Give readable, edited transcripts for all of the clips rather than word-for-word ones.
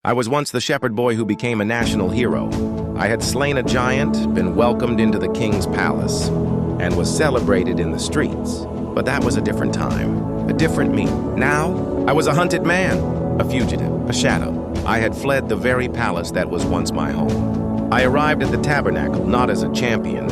I was once the shepherd boy who became a national hero. I had slain a giant, been welcomed into the king's palace, and was celebrated in the streets. But that was a different time, a different me. Now, I was a hunted man, a fugitive, a shadow. I had fled the very palace that was once my home. I arrived at the tabernacle not as a champion,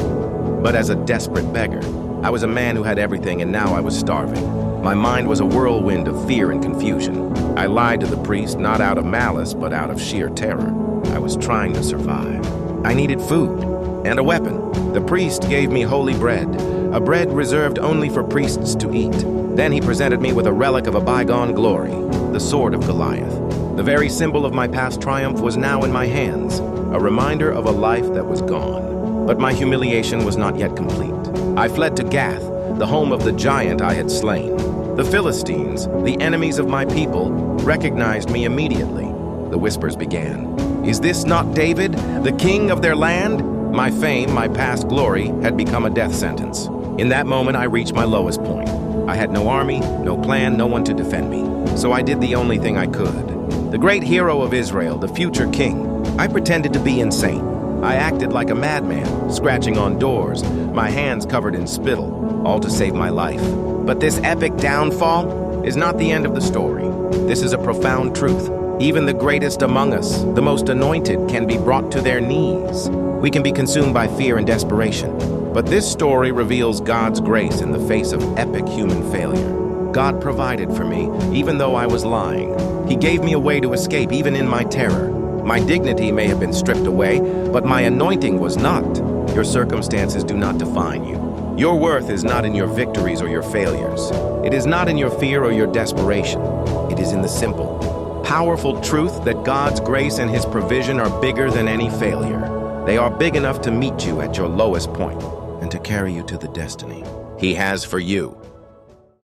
but as a desperate beggar. I was a man who had everything, and now I was starving. My mind was a whirlwind of fear and confusion. I lied to the priest, not out of malice, but out of sheer terror. I was trying to survive. I needed food and a weapon. The priest gave me holy bread, a bread reserved only for priests to eat. Then he presented me with a relic of a bygone glory, the sword of Goliath. The very symbol of my past triumph was now in my hands, a reminder of a life that was gone. But my humiliation was not yet complete. I fled to Gath, the home of the giant I had slain. The Philistines, the enemies of my people, recognized me immediately. The whispers began. "Is this not David, the king of their land?" My fame, my past glory, had become a death sentence. In that moment, I reached my lowest point. I had no army, no plan, no one to defend me. So I did the only thing I could. The great hero of Israel, the future king. I pretended to be insane. I acted like a madman, scratching on doors, my hands covered in spittle, all to save my life. But this epic downfall is not the end of the story. This is a profound truth. Even the greatest among us, the most anointed, can be brought to their knees. We can be consumed by fear and desperation. But this story reveals God's grace in the face of epic human failure. God provided for me, even though I was lying. He gave me a way to escape, even in my terror. My dignity may have been stripped away, but my anointing was not. Your circumstances do not define you. Your worth is not in your victories or your failures. It is not in your fear or your desperation. It is in the simple, powerful truth that God's grace and His provision are bigger than any failure. They are big enough to meet you at your lowest point and to carry you to the destiny He has for you.